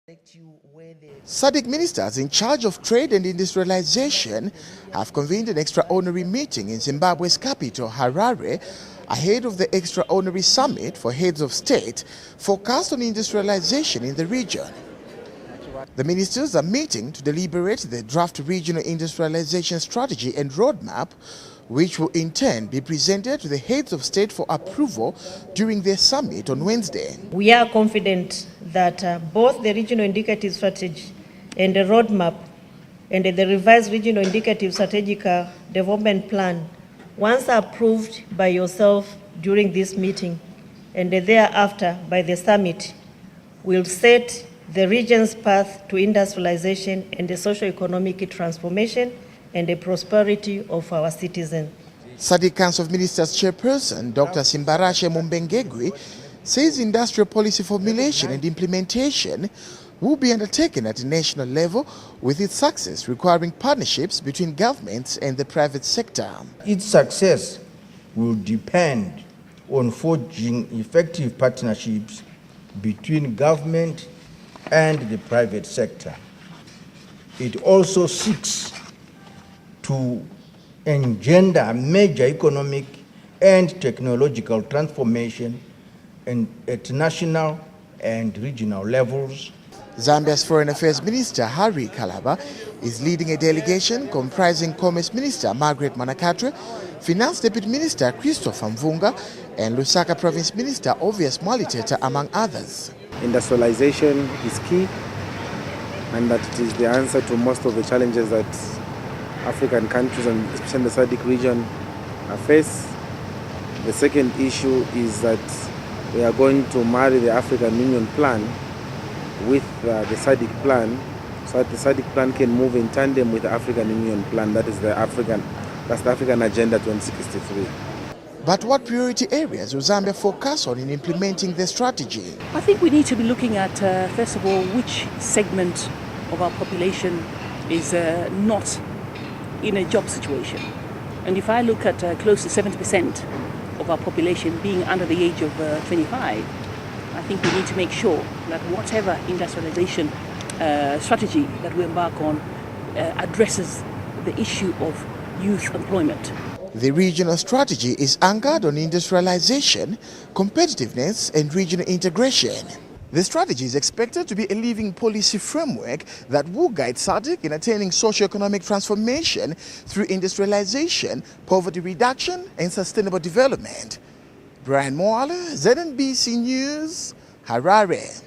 SADC ministers in charge of trade and industrialization have convened an extraordinary meeting in Zimbabwe's capital, Harare, ahead of the extraordinary summit for heads of state focused on industrialization in the region. The ministers are meeting to deliberate the draft regional industrialization strategy and roadmap, which will in turn be presented to the heads of state for approval during their summit on Wednesday. We are confident that both the regional indicative strategy and the roadmap and the revised regional indicative strategic development plan, once approved by yourself during this meeting and thereafter by the summit, will set the region's path to industrialization and the socio-economic transformation and the prosperity of our citizens. SADC Council of Ministers Chairperson Dr. Simbarashe Mumbengegwi says industrial policy formulation and implementation will be undertaken at a national level, with its success requiring partnerships between governments and the private sector. Its success will depend on forging effective partnerships between government and the private sector. It also seeks to engender major economic and technological transformation at national and regional levels. Zambia's Foreign Affairs Minister Harry Kalaba is leading a delegation comprising Commerce Minister Margaret Manakatwe, Finance Deputy Minister Christopher Mvunga, and Lusaka Province Minister Obvious Mwaliteta, among others. Industrialization is key, and that it is the answer to most of the challenges that African countries, and especially the SADC region, face. The second issue is that we are going to marry the African Union plan with the SADC plan, so that the SADC plan can move in tandem with the African Union plan. That's the African Agenda 2063. But what priority areas will Zambia focus on in implementing the strategy? I think we need to be looking at, first of all, which segment of our population is not in a job situation. And if I look at close to 70% of our population being under the age of 25, I think we need to make sure that whatever industrialization strategy that we embark on addresses the issue of youth employment. The regional strategy is anchored on industrialization, competitiveness, and regional integration. The strategy is expected to be a living policy framework that will guide SADC in attaining socio-economic transformation through industrialization, poverty reduction, and sustainable development. Brian Moala, ZNBC News, Harare.